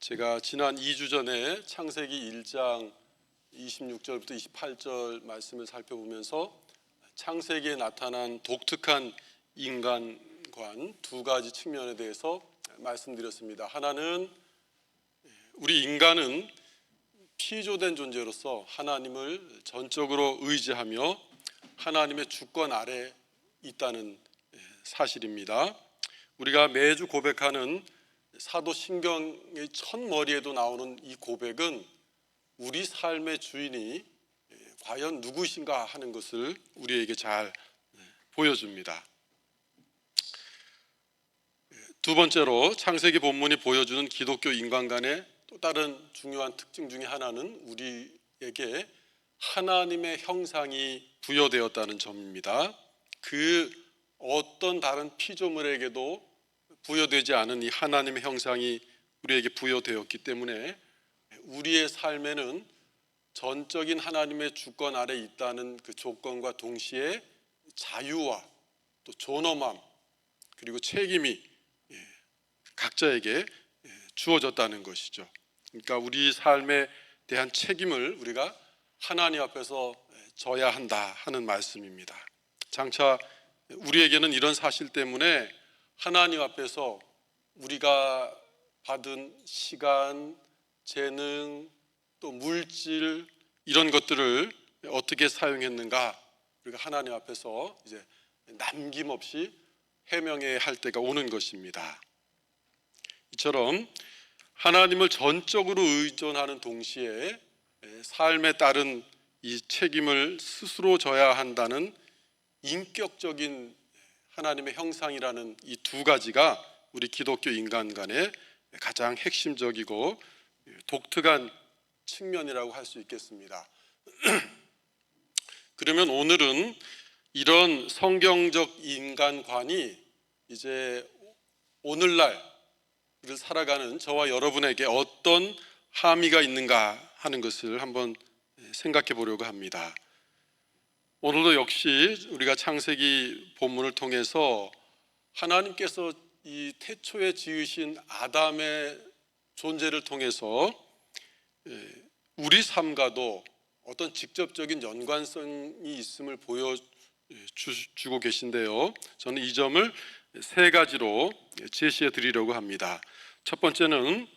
제가 지난 2주 전에 창세기 1장 26절부터 28절 말씀을 살펴보면서 창세기에 나타난 독특한 인간관 두 가지 측면에 대해서 말씀드렸습니다. 하나는 우리 인간은 피조된 존재로서 하나님을 전적으로 의지하며 하나님의 주권 아래 있다는 사실입니다. 우리가 매주 고백하는 사도신경의 첫머리에도 나오는 이 고백은 우리 삶의 주인이 과연 누구신가 하는 것을 우리에게 잘 보여줍니다. 두 번째로 창세기 본문이 보여주는 기독교 인간관의 또 다른 중요한 특징 중에 하나는 우리에게 하나님의 형상이 부여되었다는 점입니다. 그 어떤 다른 피조물에게도 부여되지 않은 이 하나님의 형상이 우리에게 부여되었기 때문에 우리의 삶에는 전적인 하나님의 주권 아래 있다는 그 조건과 동시에 자유와 또 존엄함 그리고 책임이 각자에게 주어졌다는 것이죠. 그러니까 우리 삶에 대한 책임을 우리가 하나님 앞에서 져야 한다 하는 말씀입니다. 장차 우리에게는 이런 사실 때문에 하나님 앞에서 우리가 받은 시간, 재능, 또 물질 이런 것들을 어떻게 사용했는가 우리가 하나님 앞에서 이제 남김없이 해명해야 할 때가 오는 것입니다. 이처럼 하나님을 전적으로 의존하는 동시에 삶에 따른 이 책임을 스스로 져야 한다는 인격적인 하나님의 형상이라는 이 두 가지가 우리 기독교 인간관의 가장 핵심적이고 독특한 측면이라고 할 수 있겠습니다. 그러면 오늘은 이런 성경적 인간관이 이제 오늘날 살아가는 저와 여러분에게 어떤 함의가 있는가 하는 것을 한번 생각해 보려고 합니다. 오늘도 역시 우리가 창세기 본문을 통해서 하나님께서 이 태초에 지으신 아담의 존재를 통해서 우리 삶과도 어떤 직접적인 연관성이 있음을 보여주고 계신데요. 저는 이 점을 세 가지로 제시해 드리려고 합니다. 첫 번째는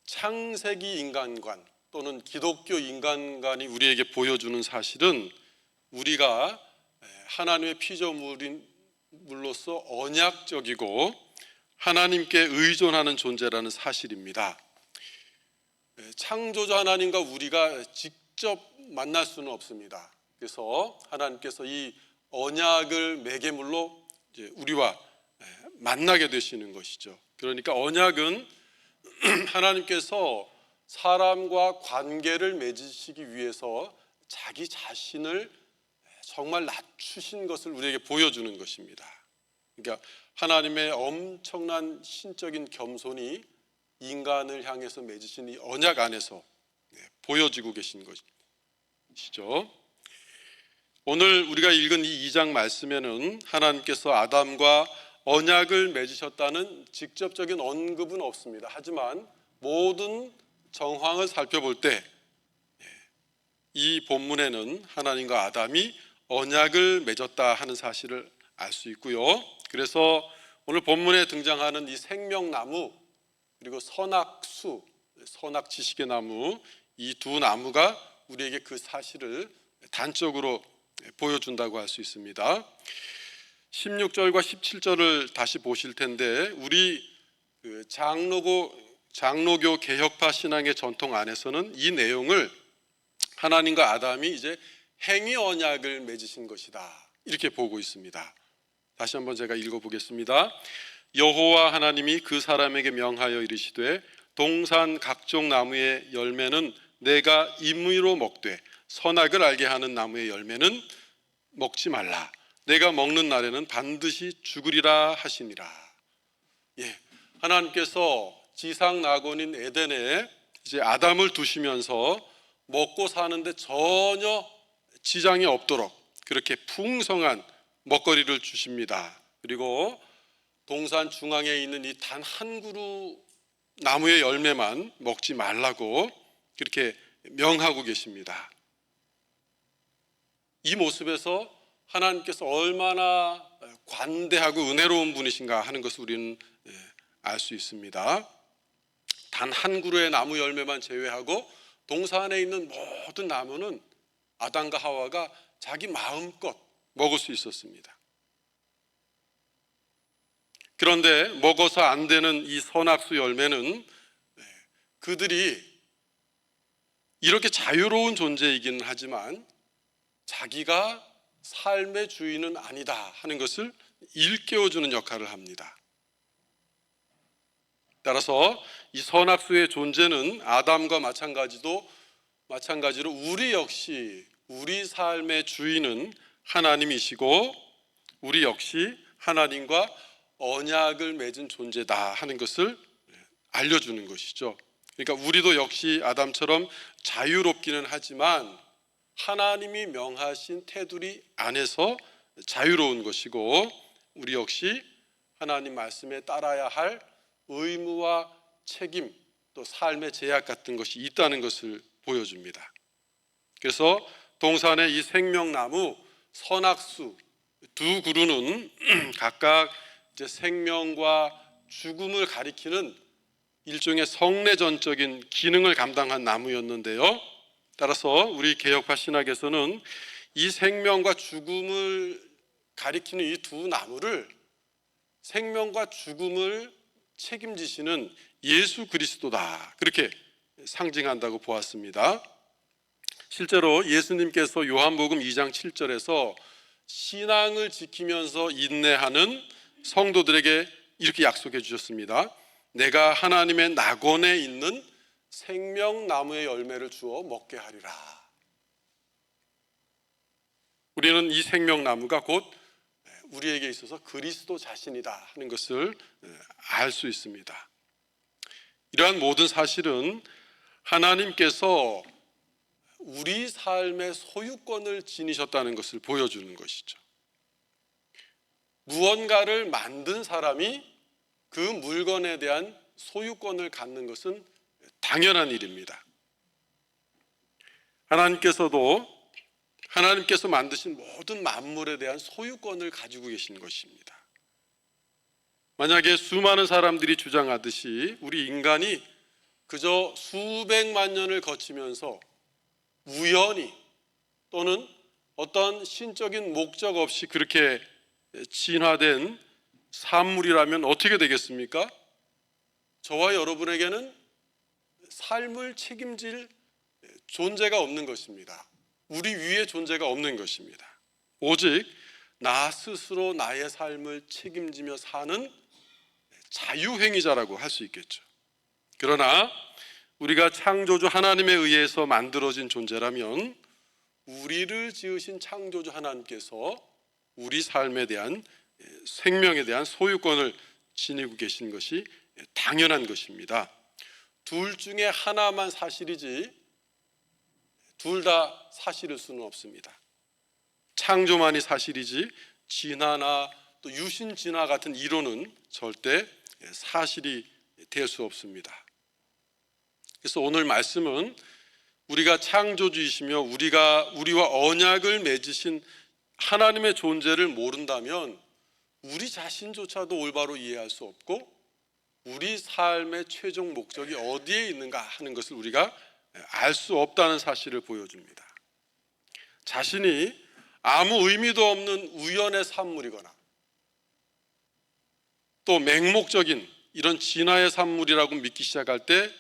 창세기 인간관 또는 기독교 인간관이 우리에게 보여주는 사실은 우리가 하나님의 피조물로서 언약적이고 하나님께 의존하는 존재라는 사실입니다. 창조주 하나님과 우리가 직접 만날 수는 없습니다. 그래서 하나님께서 이 언약을 매개물로 이제 우리와 만나게 되시는 것이죠. 그러니까 언약은 하나님께서 사람과 관계를 맺으시기 위해서 자기 자신을 정말 낮추신 것을 우리에게 보여주는 것입니다. 그러니까 하나님의 엄청난 신적인 겸손이 인간을 향해서 맺으신 이 언약 안에서 보여지고 계신 것이죠. 오늘 우리가 읽은 이 2장 말씀에는 하나님께서 아담과 언약을 맺으셨다는 직접적인 언급은 없습니다. 하지만 모든 정황을 살펴볼 때 이 본문에는 하나님과 아담이 언약을 맺었다 하는 사실을 알 수 있고요. 그래서 오늘 본문에 등장하는 이 생명나무 그리고 선악수, 선악지식의 나무 이 두 나무가 우리에게 그 사실을 단적으로 보여준다고 할 수 있습니다. 16절과 17절을 다시 보실 텐데 우리 장로교 개혁파 신앙의 전통 안에서는 이 내용을 하나님과 아담이 이제 행위 언약을 맺으신 것이다 이렇게 보고 있습니다. 다시 한번 제가 읽어보겠습니다. 여호와 하나님이 그 사람에게 명하여 이르시되 동산 각종 나무의 열매는 내가 임의로 먹되 선악을 알게 하는 나무의 열매는 먹지 말라. 내가 먹는 날에는 반드시 죽으리라 하시니라. 하나님께서 지상 낙원인 에덴에 이제 아담을 두시면서 먹고 사는데 전혀 지장이 없도록 그렇게 풍성한 먹거리를 주십니다. 그리고 동산 중앙에 있는 이 단 한 그루 나무의 열매만 먹지 말라고 그렇게 명하고 계십니다. 이 모습에서 하나님께서 얼마나 관대하고 은혜로운 분이신가 하는 것을 우리는 알 수 있습니다. 단 한 그루의 나무 열매만 제외하고 동산에 있는 모든 나무는 아담과 하와가 자기 마음껏 먹을 수 있었습니다. 그런데 먹어서 안 되는 이 선악수 열매는 그들이 이렇게 자유로운 존재이기는 하지만 자기가 삶의 주인은 아니다 하는 것을 일깨워주는 역할을 합니다. 따라서 이 선악수의 존재는 아담과 마찬가지로 우리 역시 우리 삶의 주인은 하나님이시고 우리 역시 하나님과 언약을 맺은 존재다 하는 것을 알려주는 것이죠. 그러니까 우리도 역시 아담처럼 자유롭기는 하지만 하나님이 명하신 테두리 안에서 자유로운 것이고 우리 역시 하나님 말씀에 따라야 할 의무와 책임 또 삶의 제약 같은 것이 있다는 것을 보여줍니다. 그래서 동산의 이 생명나무 선악수 두 그루는 각각 이제 생명과 죽음을 가리키는 일종의 성례전적인 기능을 감당한 나무였는데요. 따라서 우리 개혁파 신학에서는 이 생명과 죽음을 가리키는 이 두 나무를 생명과 죽음을 책임지시는 예수 그리스도다 그렇게 상징한다고 보았습니다. 실제로 예수님께서 요한복음 2장 7절에서 신앙을 지키면서 인내하는 성도들에게 이렇게 약속해 주셨습니다. 내가 하나님의 낙원에 있는 생명나무의 열매를 주어 먹게 하리라. 우리는 이 생명나무가 곧 우리에게 있어서 그리스도 자신이다 하는 것을 알 수 있습니다. 이러한 모든 사실은 하나님께서 우리 삶의 소유권을 지니셨다는 것을 보여주는 것이죠. 무언가를 만든 사람이 그 물건에 대한 소유권을 갖는 것은 당연한 일입니다. 하나님께서 만드신 모든 만물에 대한 소유권을 가지고 계신 것입니다. 만약에 수많은 사람들이 주장하듯이 우리 인간이 그저 수백만 년을 거치면서 우연히 또는 어떤 신적인 목적 없이 그렇게 진화된 산물이라면 어떻게 되겠습니까? 저와 여러분에게는 삶을 책임질 존재가 없는 것입니다. 우리 위에 존재가 없는 것입니다. 오직 나 스스로 나의 삶을 책임지며 사는 자유행위자라고 할 수 있겠죠. 그러나 우리가 창조주 하나님에 의해서 만들어진 존재라면 우리를 지으신 창조주 하나님께서 우리 삶에 대한 생명에 대한 소유권을 지니고 계신 것이 당연한 것입니다. 둘 중에 하나만 사실이지 둘 다 사실일 수는 없습니다. 창조만이 사실이지 진화나 또 유신 진화 같은 이론은 절대 사실이 될 수 없습니다. 그래서 오늘 말씀은 우리가 창조주이시며 우리와 언약을 맺으신 하나님의 존재를 모른다면 우리 자신조차도 올바로 이해할 수 없고 우리 삶의 최종 목적이 어디에 있는가 하는 것을 우리가 알 수 없다는 사실을 보여줍니다. 자신이 아무 의미도 없는 우연의 산물이거나 또 맹목적인 이런 진화의 산물이라고 믿기 시작할 때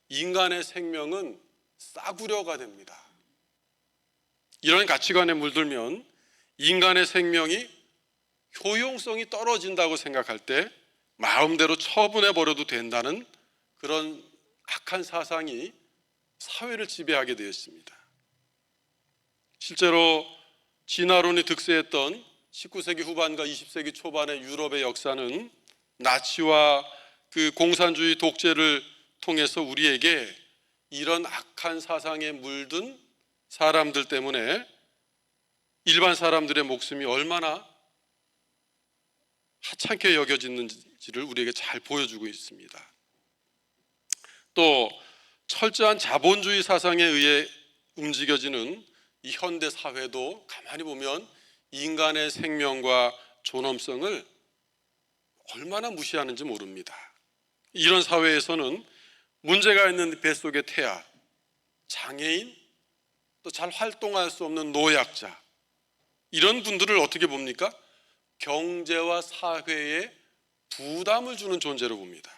인간의 생명은 싸구려가 됩니다. 이런 가치관에 물들면 인간의 생명이 효용성이 떨어진다고 생각할 때 마음대로 처분해버려도 된다는 그런 악한 사상이 사회를 지배하게 되었습니다. 실제로 진화론이 득세했던 19세기 후반과 20세기 초반의 유럽의 역사는 나치와 그 공산주의 독재를 통해서 우리에게 이런 악한 사상에 물든 사람들 때문에 일반 사람들의 목숨이 얼마나 하찮게 여겨지는지를 우리에게 잘 보여주고 있습니다. 또 철저한 자본주의 사상에 의해 움직여지는 이 현대 사회도 가만히 보면 인간의 생명과 존엄성을 얼마나 무시하는지 모릅니다. 이런 사회에서는 문제가 있는 뱃속의 태아, 장애인, 또 잘 활동할 수 없는 노약자, 이런 분들을 어떻게 봅니까? 경제와 사회에 부담을 주는 존재로 봅니다.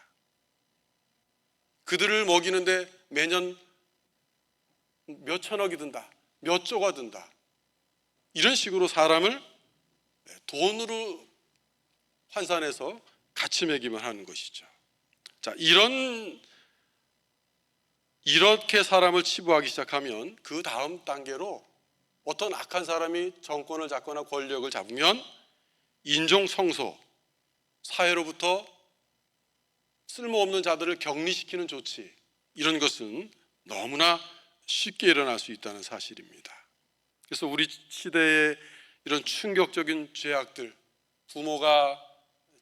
그들을 먹이는데 매년 몇 천억이 든다, 몇 조가 든다, 이런 식으로 사람을 돈으로 환산해서 가치 매김을 하는 것이죠. 자, 이렇게 사람을 치부하기 시작하면 그 다음 단계로 어떤 악한 사람이 정권을 잡거나 권력을 잡으면 인종성소, 사회로부터 쓸모없는 자들을 격리시키는 조치, 이런 것은 너무나 쉽게 일어날 수 있다는 사실입니다. 그래서 우리 시대의 이런 충격적인 죄악들, 부모가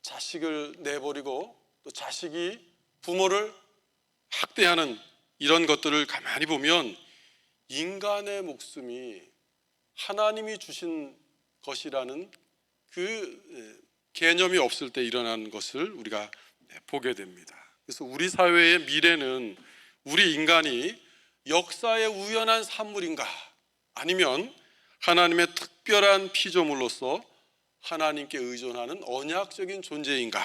자식을 내버리고 또 자식이 부모를 학대하는 이런 것들을 가만히 보면 인간의 목숨이 하나님이 주신 것이라는 그 개념이 없을 때 일어나는 것을 우리가 보게 됩니다. 그래서 우리 사회의 미래는 우리 인간이 역사의 우연한 산물인가, 아니면 하나님의 특별한 피조물로서 하나님께 의존하는 언약적인 존재인가,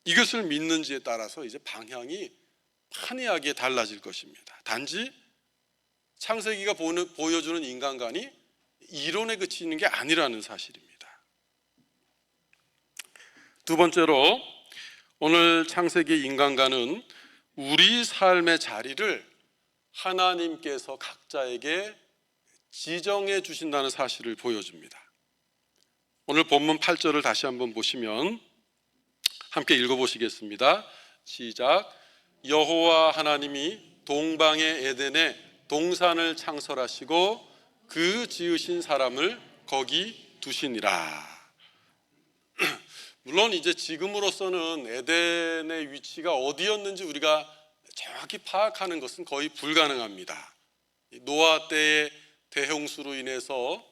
이것을 믿는지에 따라서 이제 방향이 판이하게 달라질 것입니다. 단지 창세기가 보여주는 인간관이 이론에 그치는 게 아니라는 사실입니다. 두 번째로, 오늘 창세기 인간관은 우리 삶의 자리를 하나님께서 각자에게 지정해 주신다는 사실을 보여줍니다. 오늘 본문 8절을 다시 한번 보시면 함께 읽어보시겠습니다. 시작. 여호와 하나님이 동방의 에덴에 동산을 창설하시고 그 지으신 사람을 거기 두시니라. 물론 이제 지금으로서는 에덴의 위치가 어디였는지 우리가 정확히 파악하는 것은 거의 불가능합니다. 노아 때의 대홍수로 인해서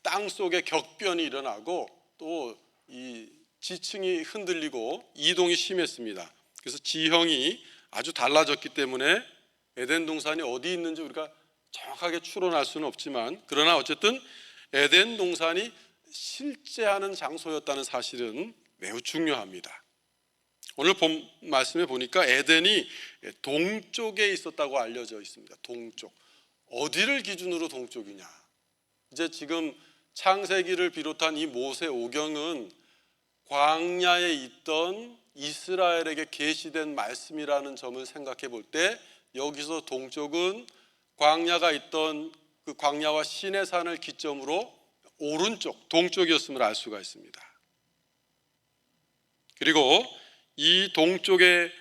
땅 속에 격변이 일어나고 또 이 지층이 흔들리고 이동이 심했습니다. 그래서 지형이 아주 달라졌기 때문에 에덴 동산이 어디 있는지 우리가 정확하게 추론할 수는 없지만, 그러나 어쨌든 에덴 동산이 실제하는 장소였다는 사실은 매우 중요합니다. 오늘 본 말씀에 보니까 에덴이 동쪽에 있었다고 알려져 있습니다. 동쪽. 어디를 기준으로 동쪽이냐? 이제 지금 창세기를 비롯한 이 모세오경은 광야에 있던 이스라엘에게 계시된 말씀이라는 점을 생각해 볼 때, 여기서 동쪽은 광야가 있던 그 광야와 시내산을 기점으로 오른쪽, 동쪽이었음을 알 수가 있습니다. 그리고 이 동쪽에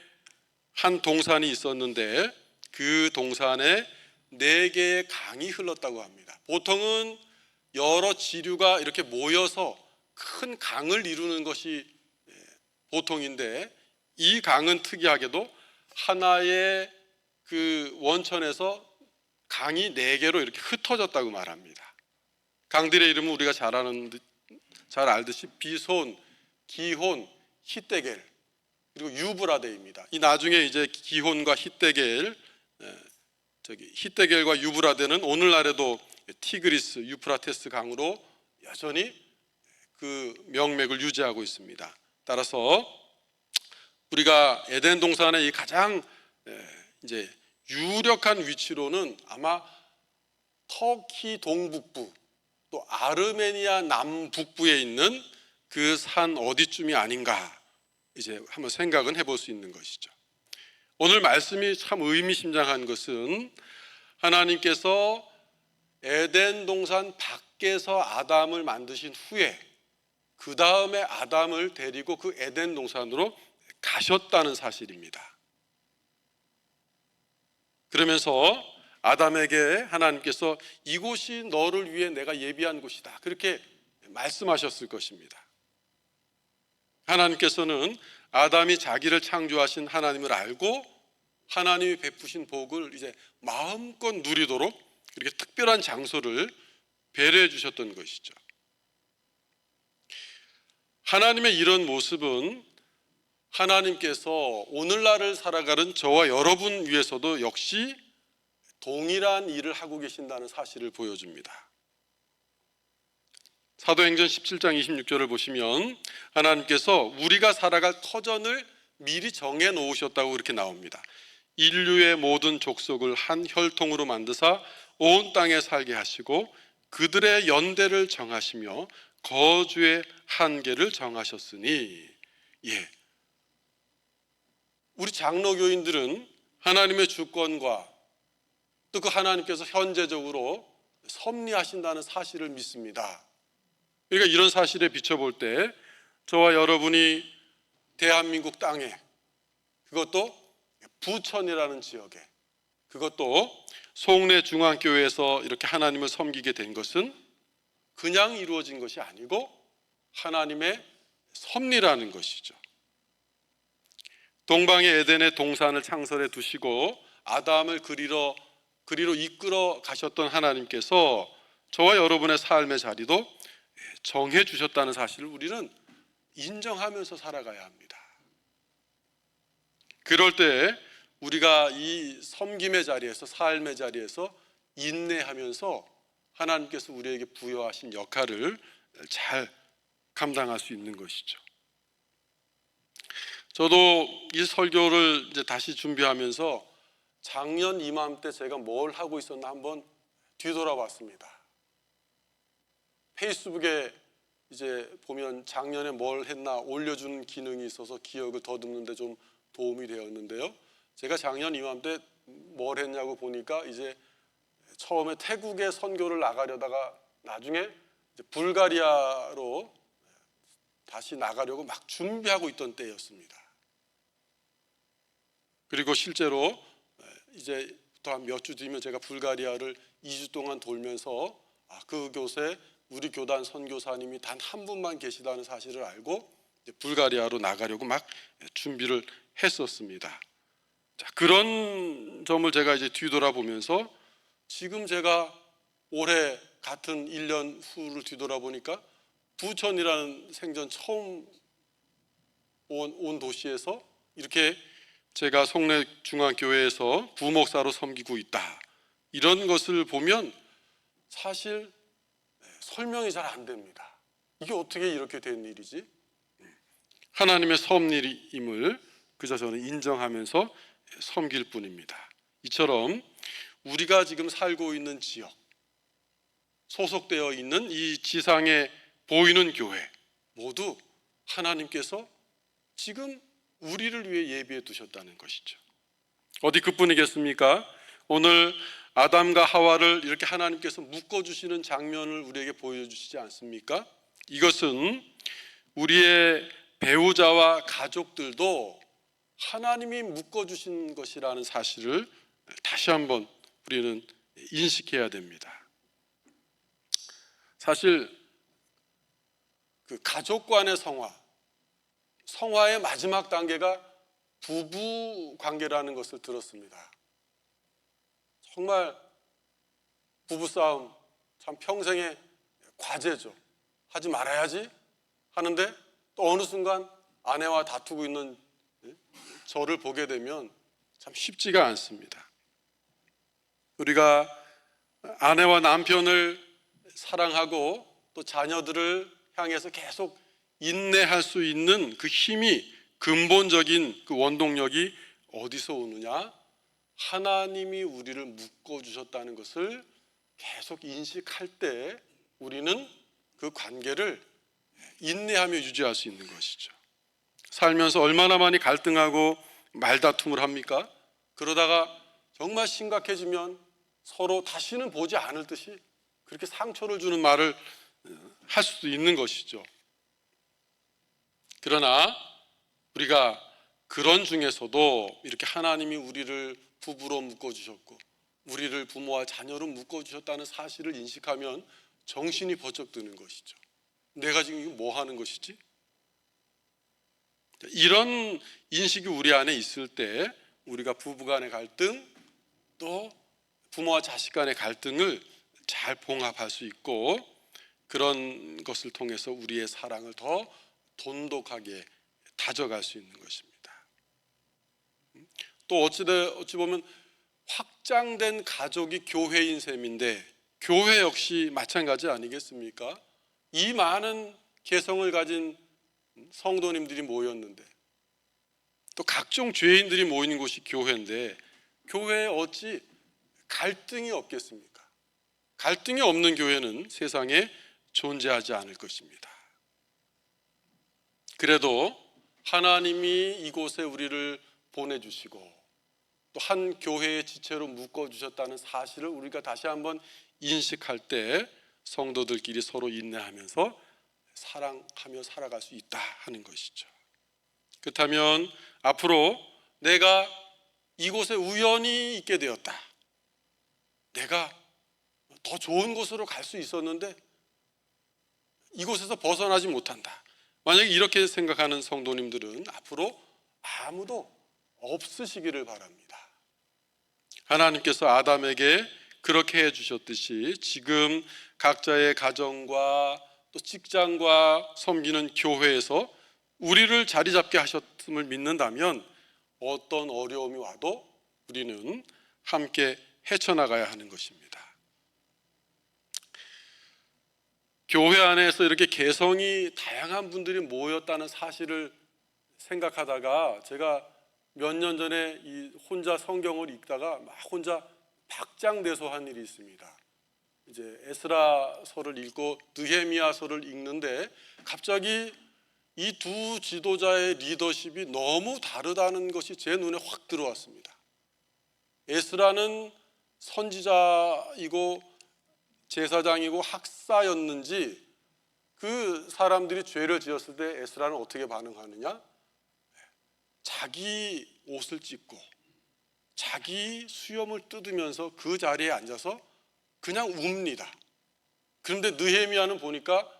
한 동산이 있었는데 그 동산에 4개의 강이 흘렀다고 합니다. 보통은 여러 지류가 이렇게 모여서 큰 강을 이루는 것이 보통인데, 이 강은 특이하게도 하나의 그 원천에서 강이 4개로 이렇게 흩어졌다고 말합니다. 강들의 이름은 우리가 잘 알듯이 비손, 기혼, 히데겔, 그리고 유브라데입니다. 이 나중에 이제 기혼과 히데겔과 유브라데는 오늘날에도 티그리스, 유프라테스 강으로 여전히 그 명맥을 유지하고 있습니다. 따라서 우리가 에덴 동산의 이 가장 이제 유력한 위치로는 아마 터키 동북부 또 아르메니아 남북부에 있는 그 산 어디쯤이 아닌가, 이제 한번 생각은 해볼 수 있는 것이죠. 오늘 말씀이 참 의미심장한 것은 하나님께서 에덴 동산 밖에서 아담을 만드신 후에 그 다음에 아담을 데리고 그 에덴 동산으로 가셨다는 사실입니다. 그러면서 아담에게 하나님께서 이곳이 너를 위해 내가 예비한 곳이다, 그렇게 말씀하셨을 것입니다. 하나님께서는 아담이 자기를 창조하신 하나님을 알고 하나님이 베푸신 복을 이제 마음껏 누리도록 이렇게 특별한 장소를 배려해 주셨던 것이죠. 하나님의 이런 모습은 하나님께서 오늘날을 살아가는 저와 여러분 위해서도 역시 동일한 일을 하고 계신다는 사실을 보여줍니다. 사도행전 17장 26절을 보시면 하나님께서 우리가 살아갈 터전을 미리 정해 놓으셨다고 이렇게 나옵니다. 인류의 모든 족속을 한 혈통으로 만드사 온 땅에 살게 하시고 그들의 연대를 정하시며 거주의 한계를 정하셨으니, 우리 장로교인들은 하나님의 주권과 또 그 하나님께서 현재적으로 섭리하신다는 사실을 믿습니다. 그러니까 이런 사실에 비춰볼 때 저와 여러분이 대한민국 땅에, 그것도 부천이라는 지역에, 그것도 송내중앙교회에서 이렇게 하나님을 섬기게 된 것은 그냥 이루어진 것이 아니고 하나님의 섭리라는 것이죠. 동방의 에덴의 동산을 창설해 두시고 아담을 그리로 이끌어 가셨던 하나님께서 저와 여러분의 삶의 자리도 정해 주셨다는 사실을 우리는 인정하면서 살아가야 합니다. 그럴 때 우리가 이 섬김의 자리에서, 삶의 자리에서 인내하면서 하나님께서 우리에게 부여하신 역할을 잘 감당할 수 있는 것이죠. 저도 이 설교를 이제 다시 준비하면서 작년 이맘때 제가 뭘 하고 있었나 한번 뒤돌아봤습니다. 페이스북에 이제 보면 작년에 뭘 했나 올려주는 기능이 있어서 기억을 더듬는데 좀 도움이 되었는데요. 제가 작년 이맘때 뭘 했냐고 보니까 이제 처음에 태국에 선교를 나가려다가 나중에 이제 불가리아로 다시 나가려고 막 준비하고 있던 때였습니다. 그리고 실제로 이제 또 한 몇 주 뒤면 제가 불가리아를 2주 동안 돌면서 그곳에 우리 교단 선교사님이 단 한 분만 계시다는 사실을 알고 이제 불가리아로 나가려고 막 준비를 했었습니다. 자, 그런 점을 제가 이제 뒤돌아보면서 지금 제가 올해 같은 1년 후를 뒤돌아보니까 부천이라는 생전 처음 온 도시에서 이렇게 제가 송내중앙교회에서 부목사로 섬기고 있다, 이런 것을 보면 사실 설명이 잘 안 됩니다. 이게 어떻게 이렇게 된 일이지? 하나님의 섭리임을 그저 저는 인정하면서 섬길 뿐입니다. 이처럼 우리가 지금 살고 있는 지역, 소속되어 있는 이 지상에 보이는 교회 모두 하나님께서 지금 우리를 위해 예비해 두셨다는 것이죠. 어디 그뿐이겠습니까? 오늘 아담과 하와를 이렇게 하나님께서 묶어주시는 장면을 우리에게 보여주시지 않습니까? 이것은 우리의 배우자와 가족들도 하나님이 묶어주신 것이라는 사실을 다시 한번 우리는 인식해야 됩니다. 사실 그 가족 간의 성화의 마지막 단계가 부부 관계라는 것을 들었습니다. 정말 부부싸움 참 평생의 과제죠. 하지 말아야지 하는데 또 어느 순간 아내와 다투고 있는 저를 보게 되면 참 쉽지가 않습니다. 우리가 아내와 남편을 사랑하고 또 자녀들을 향해서 계속 인내할 수 있는 그 힘이, 근본적인 그 원동력이 어디서 오느냐? 하나님이 우리를 묶어주셨다는 것을 계속 인식할 때 우리는 그 관계를 인내하며 유지할 수 있는 것이죠. 살면서 얼마나 많이 갈등하고 말다툼을 합니까? 그러다가 정말 심각해지면 서로 다시는 보지 않을 듯이 그렇게 상처를 주는 말을 할 수도 있는 것이죠. 그러나 우리가 그런 중에서도 이렇게 하나님이 우리를 부부로 묶어주셨고 우리를 부모와 자녀로 묶어주셨다는 사실을 인식하면 정신이 번쩍 드는 것이죠. 내가 지금 이거 뭐 하는 것이지? 이런 인식이 우리 안에 있을 때 우리가 부부 간의 갈등, 또 부모와 자식 간의 갈등을 잘 봉합할 수 있고, 그런 것을 통해서 우리의 사랑을 더 돈독하게 다져갈 수 있는 것입니다. 또 어찌 보면 확장된 가족이 교회인 셈인데, 교회 역시 마찬가지 아니겠습니까? 이 많은 개성을 가진 성도님들이 모였는데, 또 각종 죄인들이 모이는 곳이 교회인데, 교회에 어찌 갈등이 없겠습니까? 갈등이 없는 교회는 세상에 존재하지 않을 것입니다. 그래도 하나님이 이곳에 우리를 보내주시고 또 한 교회의 지체로 묶어주셨다는 사실을 우리가 다시 한번 인식할 때 성도들끼리 서로 인내하면서 사랑하며 살아갈 수 있다 하는 것이죠. 그렇다면 앞으로 내가 이곳에 우연히 있게 되었다, 내가 더 좋은 곳으로 갈 수 있었는데 이곳에서 벗어나지 못한다, 만약에 이렇게 생각하는 성도님들은 앞으로 아무도 없으시기를 바랍니다. 하나님께서 아담에게 그렇게 해주셨듯이 지금 각자의 가정과 또 직장과 섬기는 교회에서 우리를 자리 잡게 하셨음을 믿는다면 어떤 어려움이 와도 우리는 함께 헤쳐나가야 하는 것입니다. 교회 안에서 이렇게 개성이 다양한 분들이 모였다는 사실을 생각하다가 제가 몇 년 전에 혼자 성경을 읽다가 막 혼자 박장대소 한 일이 있습니다. 이제 에스라서를 읽고 느헤미야서를 읽는데 갑자기 이 두 지도자의 리더십이 너무 다르다는 것이 제 눈에 확 들어왔습니다. 에스라는 선지자이고 제사장이고 학사였는지 그 사람들이 죄를 지었을 때 에스라는 어떻게 반응하느냐? 자기 옷을 찢고 자기 수염을 뜯으면서 그 자리에 앉아서 그냥 웁니다. 그런데 느헤미야는 보니까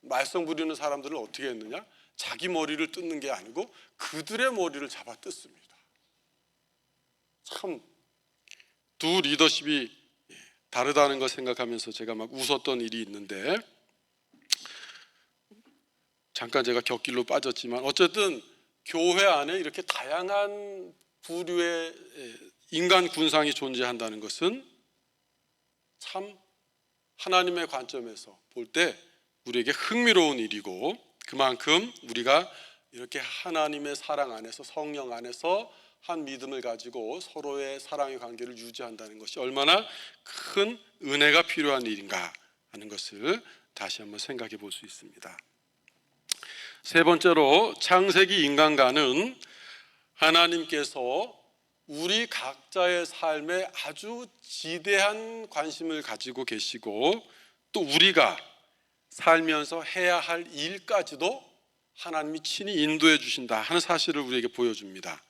말썽 부리는 사람들을 어떻게 했느냐? 자기 머리를 뜯는 게 아니고 그들의 머리를 잡아 뜯습니다. 참 두 리더십이 다르다는 걸 생각하면서 제가 막 웃었던 일이 있는데, 잠깐 제가 곁길로 빠졌지만 어쨌든 교회 안에 이렇게 다양한 부류의 인간 군상이 존재한다는 것은 참 하나님의 관점에서 볼 때 우리에게 흥미로운 일이고, 그만큼 우리가 이렇게 하나님의 사랑 안에서, 성령 안에서 한 믿음을 가지고 서로의 사랑의 관계를 유지한다는 것이 얼마나 큰 은혜가 필요한 일인가 하는 것을 다시 한번 생각해 볼 수 있습니다. 세 번째로 창세기 인간과는 하나님께서 우리 각자의 삶에 아주 지대한 관심을 가지고 계시고, 또 우리가 살면서 해야 할 일까지도 하나님이 친히 인도해 주신다 하는 사실을 우리에게 보여줍니다.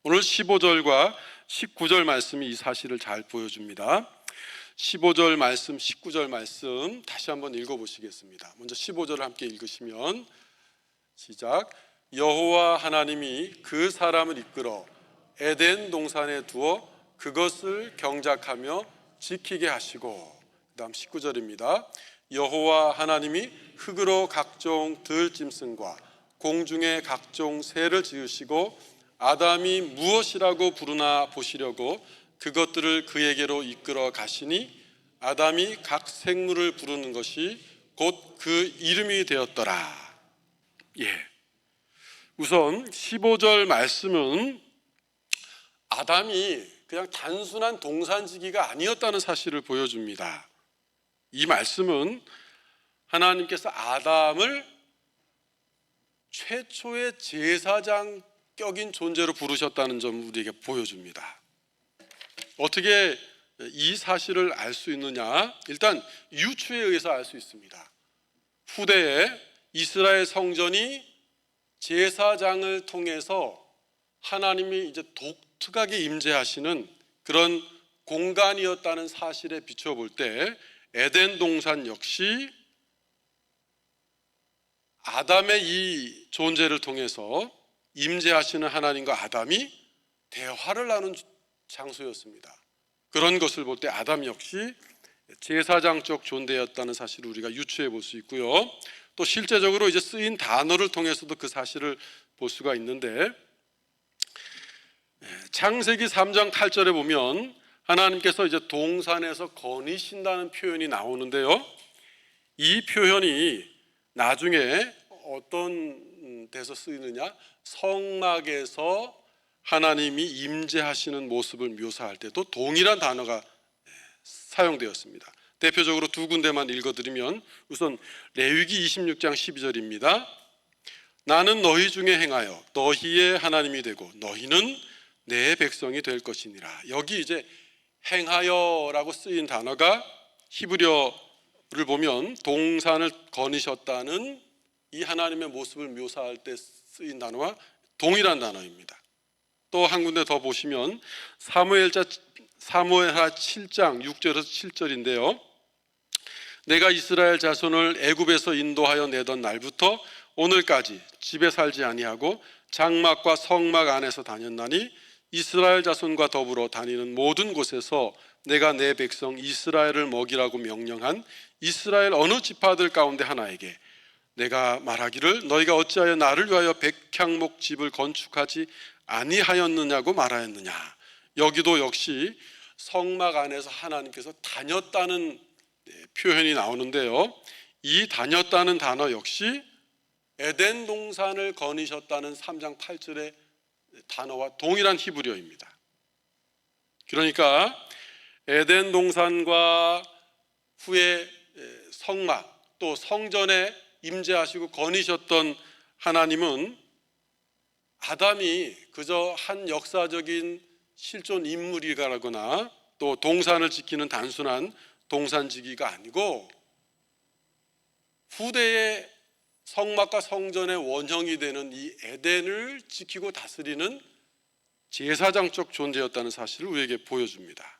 오늘 15절과 19절 말씀이 이 사실을 잘 보여줍니다. 15절 말씀, 19절 말씀 다시 한번 읽어보시겠습니다. 먼저 15절을 함께 읽으시면 시작. 여호와 하나님이 그 사람을 이끌어 에덴 동산에 두어 그것을 경작하며 지키게 하시고, 그 다음 19절입니다. 여호와 하나님이 흙으로 각종 들짐승과 공중의 각종 새를 지으시고 아담이 무엇이라고 부르나 보시려고 그것들을 그에게로 이끌어 가시니 아담이 각 생물을 부르는 것이 곧 그 이름이 되었더라. 우선 15절 말씀은 아담이 그냥 단순한 동산지기가 아니었다는 사실을 보여줍니다. 이 말씀은 하나님께서 아담을 최초의 제사장격인 존재로 부르셨다는 점을 우리에게 보여줍니다. 어떻게 이 사실을 알 수 있느냐? 일단 유추에 의해서 알 수 있습니다. 후대에 이스라엘 성전이 제사장을 통해서 하나님이 이제 독특하게 임재하시는 그런 공간이었다는 사실에 비춰볼 때 에덴 동산 역시 아담의 이 존재를 통해서 임재하시는 하나님과 아담이 대화를 나눈 장소였습니다. 그런 것을 볼 때 아담 역시 제사장적 존재였다는 사실을 우리가 유추해 볼 수 있고요. 또 실제적으로 이제 쓰인 단어를 통해서도 그 사실을 볼 수가 있는데, 창세기 3장 8절에 보면 하나님께서 이제 동산에서 거니신다는 표현이 나오는데요. 이 표현이 나중에 어떤 데서 쓰이느냐, 성막에서 하나님이 임재하시는 모습을 묘사할 때도 동일한 단어가 사용되었습니다. 대표적으로 두 군데만 읽어드리면, 우선 레위기 26장 12절입니다. 나는 너희 중에 행하여 너희의 하나님이 되고 너희는 내 백성이 될 것이니라. 여기 이제 행하여라고 쓰인 단어가 히브리어를 보면 동산을 거니셨다는 이 하나님의 모습을 묘사할 때 쓰인 단어와 동일한 단어입니다. 또 한 군데 더 보시면 사무엘하 7장 6절에서 7절인데요. 내가 이스라엘 자손을 애굽에서 인도하여 내던 날부터 오늘까지 집에 살지 아니하고 장막과 성막 안에서 다녔나니 이스라엘 자손과 더불어 다니는 모든 곳에서 내가 내 백성 이스라엘을 먹이라고 명령한 이스라엘 어느 지파들 가운데 하나에게 내가 말하기를 너희가 어찌하여 나를 위하여 백향목 집을 건축하지 아니하였느냐고 말하였느냐. 여기도 역시 성막 안에서 하나님께서 다녔다는 표현이 나오는데요. 이 다녔다는 단어 역시 에덴 동산을 거니셨다는 3장 8절의 단어와 동일한 히브리어입니다. 그러니까 에덴 동산과 후에 성막 또 성전에 임재하시고 거니셨던 하나님은 아담이 그저 한 역사적인 실존 인물이라거나 또 동산을 지키는 단순한 동산지기가 아니고 후대의 성막과 성전의 원형이 되는 이 에덴을 지키고 다스리는 제사장적 존재였다는 사실을 우리에게 보여줍니다.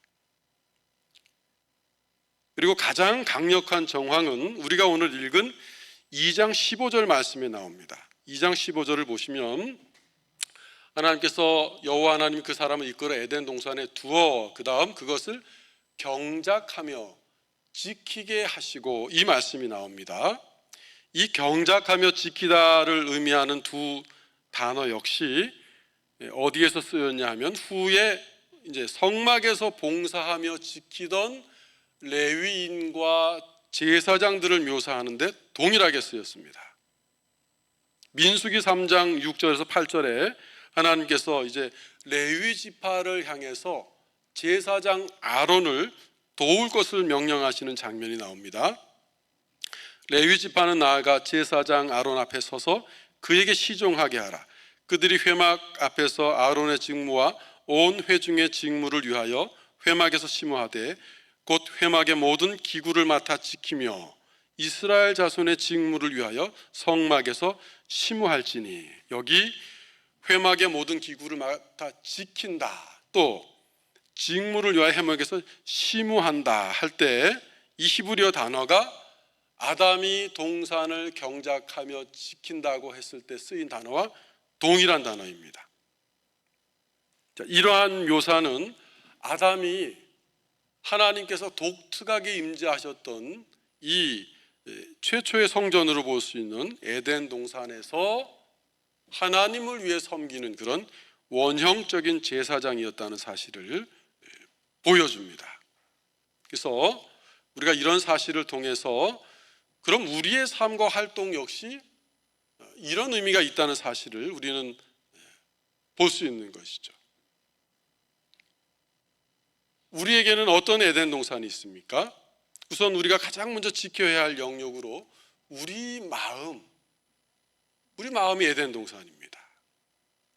그리고 가장 강력한 정황은 우리가 오늘 읽은 2장 15절 말씀에 나옵니다. 2장 15절을 보시면 하나님께서 여호와 하나님이 그 사람을 이끌어 에덴 동산에 두어 그 다음 그것을 경작하며 지키게 하시고, 이 말씀이 나옵니다. 이 경작하며 지키다를 의미하는 두 단어 역시 어디에서 쓰였냐 하면 후에 이제 성막에서 봉사하며 지키던 레위인과 제사장들을 묘사하는데 동일하게 쓰였습니다. 민수기 3장 6절에서 8절에 하나님께서 이제 레위 지파를 향해서 제사장 아론을 도울 것을 명령하시는 장면이 나옵니다. 레위 지파는 나아가 제사장 아론 앞에 서서 그에게 시종하게 하라. 그들이 회막 앞에서 아론의 직무와 온 회중의 직무를 위하여 회막에서 심호하되 곧 회막의 모든 기구를 맡아 지키며 이스라엘 자손의 직무를 위하여 성막에서 심호할지니. 여기 회막의 모든 기구를 맡아 지킨다, 또 직무를 위하여 회막에서 심호한다 할 때 이 히브리어 단어가 아담이 동산을 경작하며 지킨다고 했을 때 쓰인 단어와 동일한 단어입니다. 자, 이러한 묘사는 아담이 하나님께서 독특하게 임재하셨던 이 최초의 성전으로 볼 수 있는 에덴 동산에서 하나님을 위해 섬기는 그런 원형적인 제사장이었다는 사실을 보여줍니다. 그래서 우리가 이런 사실을 통해서 그럼 우리의 삶과 활동 역시 이런 의미가 있다는 사실을 우리는 볼 수 있는 것이죠. 우리에게는 어떤 에덴 동산이 있습니까? 우선 우리가 가장 먼저 지켜야 할 영역으로 우리 마음이 에덴 동산입니다.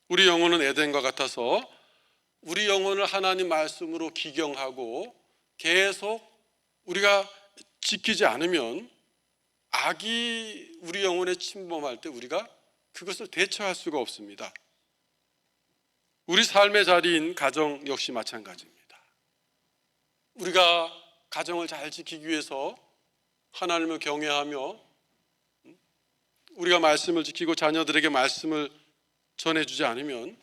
우리 영혼은 에덴과 같아서 우리 영혼을 하나님 말씀으로 기경하고 계속 우리가 지키지 않으면 악이 우리 영혼에 침범할 때 우리가 그것을 대처할 수가 없습니다. 우리 삶의 자리인 가정 역시 마찬가지입니다. 우리가 가정을 잘 지키기 위해서 하나님을 경외하며 우리가 말씀을 지키고 자녀들에게 말씀을 전해주지 않으면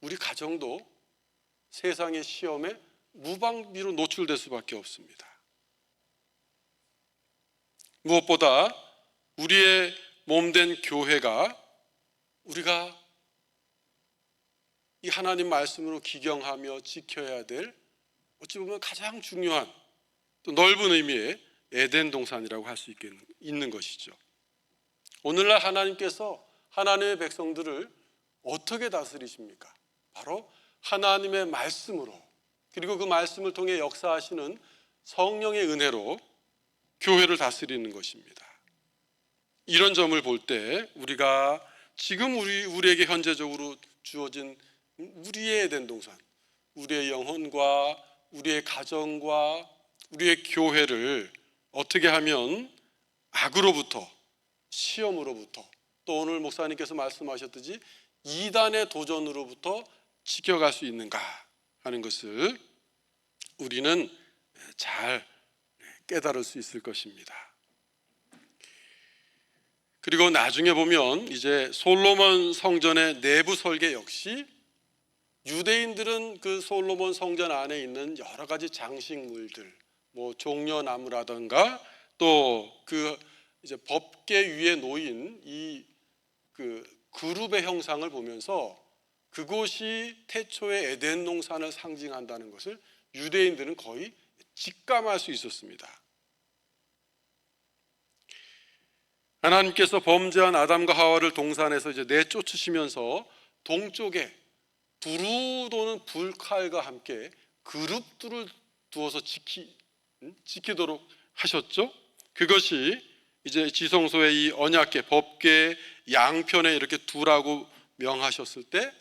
우리 가정도 세상의 시험에 무방비로 노출될 수밖에 없습니다. 무엇보다 우리의 몸된 교회가 우리가 이 하나님 말씀으로 기경하며 지켜야 될 어찌 보면 가장 중요한 또 넓은 의미의 에덴 동산이라고 할 수 있는 것이죠. 오늘날 하나님께서 하나님의 백성들을 어떻게 다스리십니까? 바로 하나님의 말씀으로, 그리고 그 말씀을 통해 역사하시는 성령의 은혜로 교회를 다스리는 것입니다. 이런 점을 볼 때 우리가 지금 우리에게 현재적으로 주어진 우리의 에덴 동산, 우리의 영혼과 우리의 가정과 우리의 교회를 어떻게 하면 악으로부터, 시험으로부터, 또 오늘 목사님께서 말씀하셨듯이 이단의 도전으로부터 지켜갈 수 있는가 하는 것을 우리는 잘 깨달을 수 있을 것입니다. 그리고 나중에 보면 이제 솔로몬 성전의 내부 설계 역시 유대인들은 그 솔로몬 성전 안에 있는 여러 가지 장식물들, 뭐 종려나무라든가 또 그 이제 법궤 위에 놓인 이 그 그룹의 형상을 보면서 그곳이 태초의 에덴 동산을 상징한다는 것을 유대인들은 거의 직감할 수 있었습니다. 하나님께서 범죄한 아담과 하와를 동산에서 이제 내쫓으시면서 동쪽에 두루 도는 불칼과 함께 그룹들을 두어서 지키도록 하셨죠. 그것이 이제 지성소의 이 언약궤 법궤 양편에 이렇게 두라고 명하셨을 때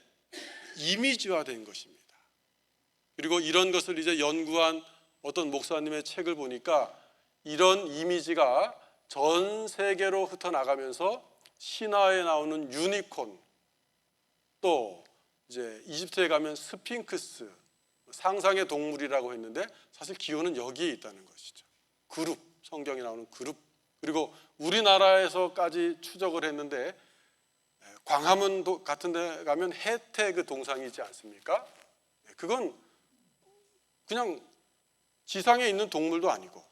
이미지화된 것입니다. 그리고 이런 것을 이제 연구한 어떤 목사님의 책을 보니까 이런 이미지가 전 세계로 흩어나가면서 신화에 나오는 유니콘, 또 이제 이집트에 가면 스핑크스, 상상의 동물이라고 했는데 사실 기원은 여기에 있다는 것이죠. 그룹, 성경에 나오는 그룹. 그리고 우리나라에서까지 추적을 했는데 광화문 같은 데 가면 해태 그 동상이 있지 않습니까? 그건 그냥 지상에 있는 동물도 아니고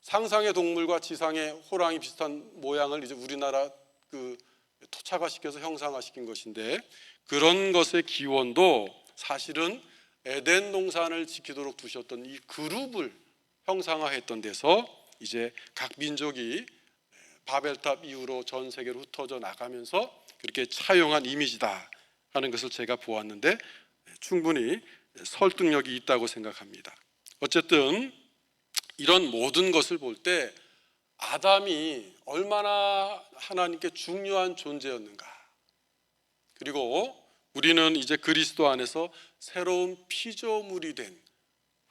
상상의 동물과 지상의 호랑이 비슷한 모양을 이제 우리나라 그 토착화시켜서 형상화시킨 것인데, 그런 것의 기원도 사실은 에덴 동산을 지키도록 두셨던 이 그룹을 형상화했던 데서 이제 각 민족이 바벨탑 이후로 전 세계로 흩어져 나가면서 그렇게 차용한 이미지다 하는 것을 제가 보았는데 충분히 설득력이 있다고 생각합니다. 어쨌든 이런 모든 것을 볼 때 아담이 얼마나 하나님께 중요한 존재였는가, 그리고 우리는 이제 그리스도 안에서 새로운 피조물이 된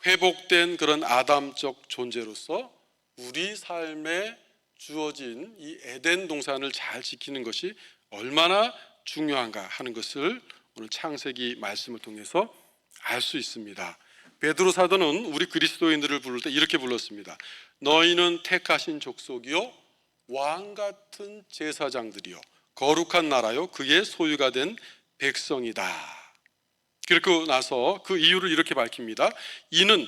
회복된 그런 아담적 존재로서 우리 삶에 주어진 이 에덴 동산을 잘 지키는 것이 얼마나 중요한가 하는 것을 오늘 창세기 말씀을 통해서 알 수 있습니다. 베드로 사도는 우리 그리스도인들을 부를 때 이렇게 불렀습니다. 너희는 택하신 족속이요 왕 같은 제사장들이요 거룩한 나라요 그의 소유가 된 백성이다. 그리고 나서 그 이유를 이렇게 밝힙니다. 이는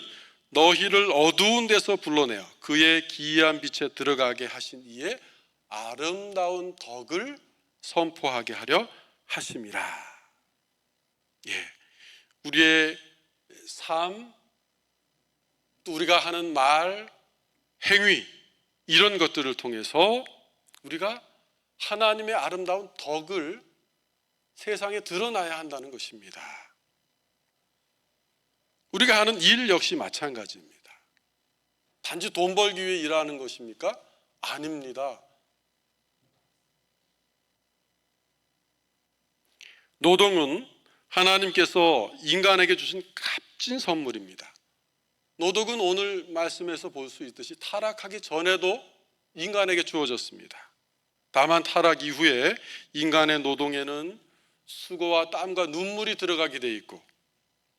너희를 어두운 데서 불러내어 그의 기이한 빛에 들어가게 하신 이의 아름다운 덕을 선포하게 하려 하심이라. 우리의 삶, 또 우리가 하는 말, 행위, 이런 것들을 통해서 우리가 하나님의 아름다운 덕을 세상에 드러나야 한다는 것입니다. 우리가 하는 일 역시 마찬가지입니다. 단지 돈 벌기 위해 일하는 것입니까? 아닙니다. 노동은 하나님께서 인간에게 주신 값진 선물입니다. 노동은 오늘 말씀에서 볼 수 있듯이 타락하기 전에도 인간에게 주어졌습니다. 다만 타락 이후에 인간의 노동에는 수고와 땀과 눈물이 들어가게 돼 있고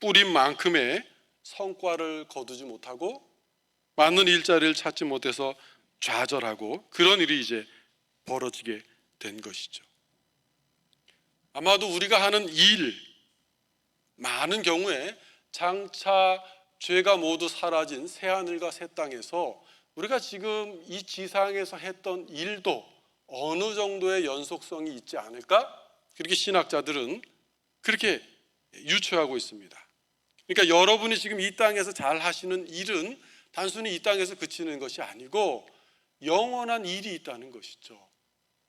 뿌린 만큼의 성과를 거두지 못하고 맞는 일자리를 찾지 못해서 좌절하고 그런 일이 이제 벌어지게 된 것이죠. 아마도 우리가 하는 일 많은 경우에 장차 죄가 모두 사라진 새하늘과 새 땅에서 우리가 지금 이 지상에서 했던 일도 어느 정도의 연속성이 있지 않을까? 그렇게 신학자들은 그렇게 유추하고 있습니다. 그러니까 여러분이 지금 이 땅에서 잘 하시는 일은 단순히 이 땅에서 그치는 것이 아니고 영원한 일이 있다는 것이죠.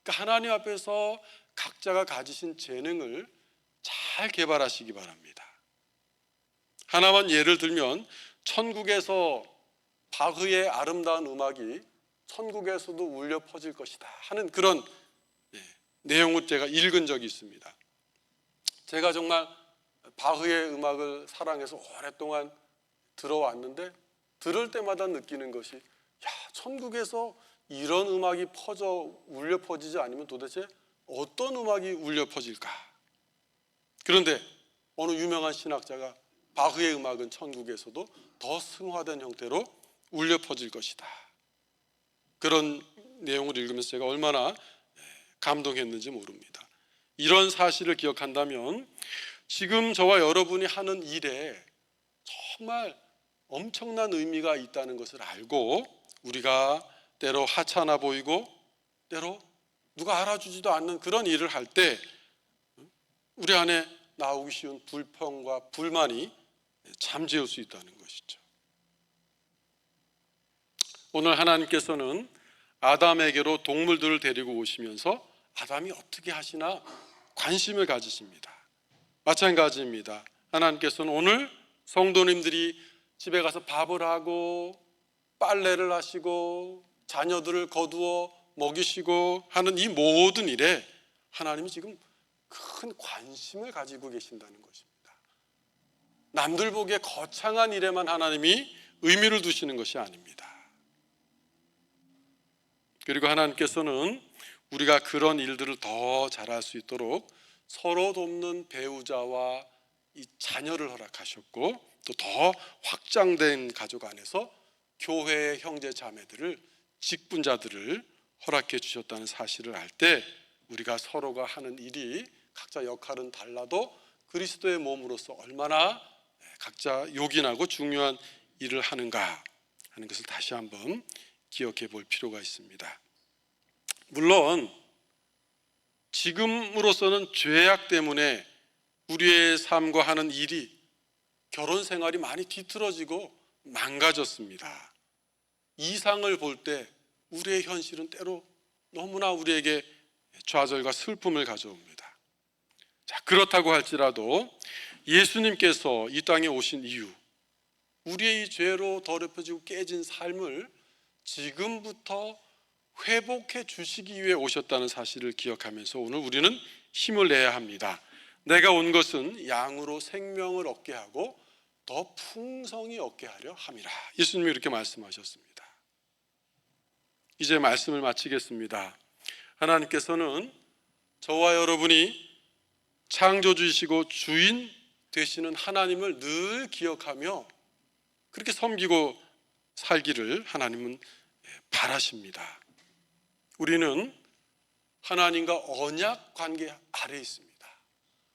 그러니까 하나님 앞에서 각자가 가지신 재능을 잘 개발하시기 바랍니다. 하나만 예를 들면 천국에서 바흐의 아름다운 음악이 천국에서도 울려 퍼질 것이다 하는 그런 내용을 제가 읽은 적이 있습니다. 제가 정말 바흐의 음악을 사랑해서 오랫동안 들어왔는데 들을 때마다 느끼는 것이 천국에서 이런 음악이 울려 퍼지지 않으면 도대체 어떤 음악이 울려 퍼질까? 그런데 어느 유명한 신학자가 바흐의 음악은 천국에서도 더 승화된 형태로 울려 퍼질 것이다. 그런 내용을 읽으면서 제가 얼마나 감동했는지 모릅니다. 이런 사실을 기억한다면 지금 저와 여러분이 하는 일에 정말 엄청난 의미가 있다는 것을 알고 우리가 때로 하찮아 보이고 때로 누가 알아주지도 않는 그런 일을 할 때 우리 안에 나오기 쉬운 불평과 불만이 잠재울 수 있다는 것이죠. 오늘 하나님께서는 아담에게로 동물들을 데리고 오시면서 아담이 어떻게 하시나 관심을 가지십니다. 마찬가지입니다. 하나님께서는 오늘 성도님들이 집에 가서 밥을 하고 빨래를 하시고 자녀들을 거두어 먹이시고 하는 이 모든 일에 하나님이 지금 큰 관심을 가지고 계신다는 것입니다. 남들 보기에 거창한 일에만 하나님이 의미를 두시는 것이 아닙니다. 그리고 하나님께서는 우리가 그런 일들을 더 잘할 수 있도록 서로 돕는 배우자와 이 자녀를 허락하셨고 또 더 확장된 가족 안에서 교회의 형제 자매들을 직분자들을 허락해 주셨다는 사실을 알 때 우리가 서로가 하는 일이 각자 역할은 달라도 그리스도의 몸으로서 얼마나 각자 요긴하고 중요한 일을 하는가 하는 것을 다시 한번 기억해 볼 필요가 있습니다. 물론 지금으로서는 죄악 때문에 우리의 삶과 하는 일이 결혼 생활이 많이 뒤틀어지고 망가졌습니다. 이상을 볼 때 우리의 현실은 때로 너무나 우리에게 좌절과 슬픔을 가져옵니다. 자, 그렇다고 할지라도 예수님께서 이 땅에 오신 이유, 우리의 이 죄로 더럽혀지고 깨진 삶을 지금부터 회복해 주시기 위해 오셨다는 사실을 기억하면서 오늘 우리는 힘을 내야 합니다. 내가 온 것은 양으로 생명을 얻게 하고 더 풍성히 얻게 하려 함이라. 예수님이 이렇게 말씀하셨습니다. 이제 말씀을 마치겠습니다. 하나님께서는 저와 여러분이 창조주이시고 주인 되시는 하나님을 늘 기억하며 그렇게 섬기고 살기를 하나님은 바라십니다. 우리는 하나님과 언약 관계 아래에 있습니다.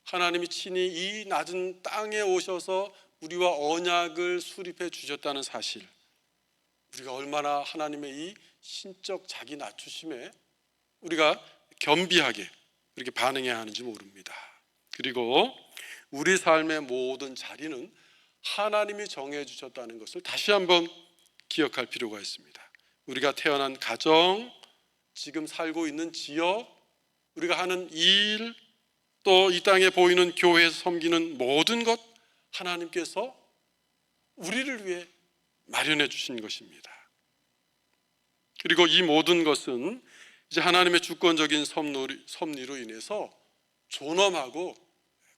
하나님이 친히 이 낮은 땅에 오셔서 우리와 언약을 수립해 주셨다는 사실, 우리가 얼마나 하나님의 이 신적 자기 낮추심에 우리가 겸비하게 그렇게 반응해야 하는지 모릅니다. 그리고 우리 삶의 모든 자리는 하나님이 정해 주셨다는 것을 다시 한번 기억할 필요가 있습니다. 우리가 태어난 가정, 지금 살고 있는 지역, 우리가 하는 일, 또 이 땅에 보이는 교회에서 섬기는 모든 것, 하나님께서 우리를 위해 마련해 주신 것입니다. 그리고 이 모든 것은 이제 하나님의 주권적인 섭리로 인해서 존엄하고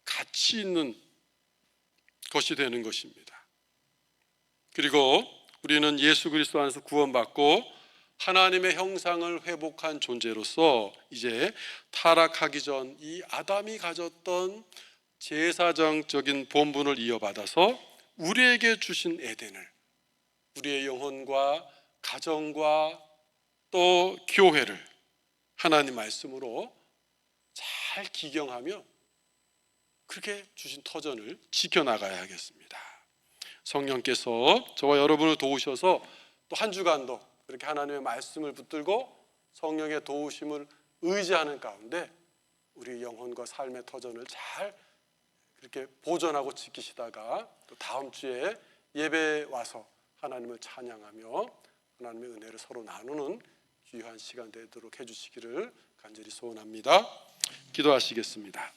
가치 있는 것이 되는 것입니다. 그리고 우리는 예수 그리스도 안에서 구원받고 하나님의 형상을 회복한 존재로서 이제 타락하기 전 이 아담이 가졌던 제사장적인 본분을 이어받아서 우리에게 주신 에덴을, 우리의 영혼과 가정과 또 교회를 하나님 말씀으로 잘 기경하며 그렇게 주신 터전을 지켜나가야 하겠습니다. 성령께서 저와 여러분을 도우셔서 또 한 주간도 그렇게 하나님의 말씀을 붙들고 성령의 도우심을 의지하는 가운데 우리 영혼과 삶의 터전을 잘 그렇게 보존하고 지키시다가 또 다음 주에 예배에 와서 하나님을 찬양하며 하나님의 은혜를 서로 나누는 귀한 시간 되도록 해주시기를 간절히 소원합니다. 기도하시겠습니다.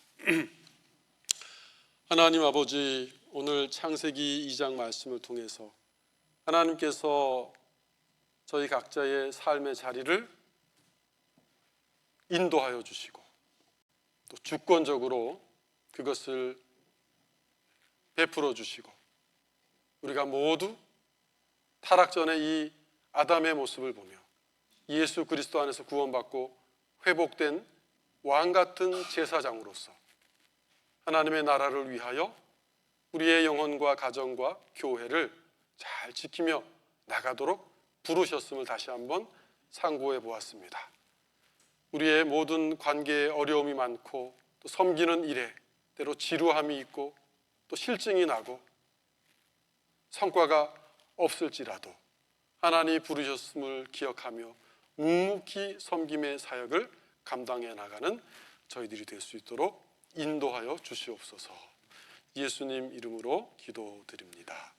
하나님 아버지, 오늘 창세기 2장 말씀을 통해서 하나님께서 저희 각자의 삶의 자리를 인도하여 주시고 또 주권적으로 그것을 베풀어 주시고 우리가 모두 타락 전에 이 아담의 모습을 보며 예수 그리스도 안에서 구원받고 회복된 왕 같은 제사장으로서 하나님의 나라를 위하여 우리의 영혼과 가정과 교회를 잘 지키며 나가도록 부르셨음을 다시 한번 상고해 보았습니다. 우리의 모든 관계에 어려움이 많고 또 섬기는 일에 때로 지루함이 있고 또 실증이 나고 성과가 없을지라도 하나님이 부르셨음을 기억하며 묵묵히 섬김의 사역을 감당해 나가는 저희들이 될 수 있도록 인도하여 주시옵소서. 예수님 이름으로 기도드립니다.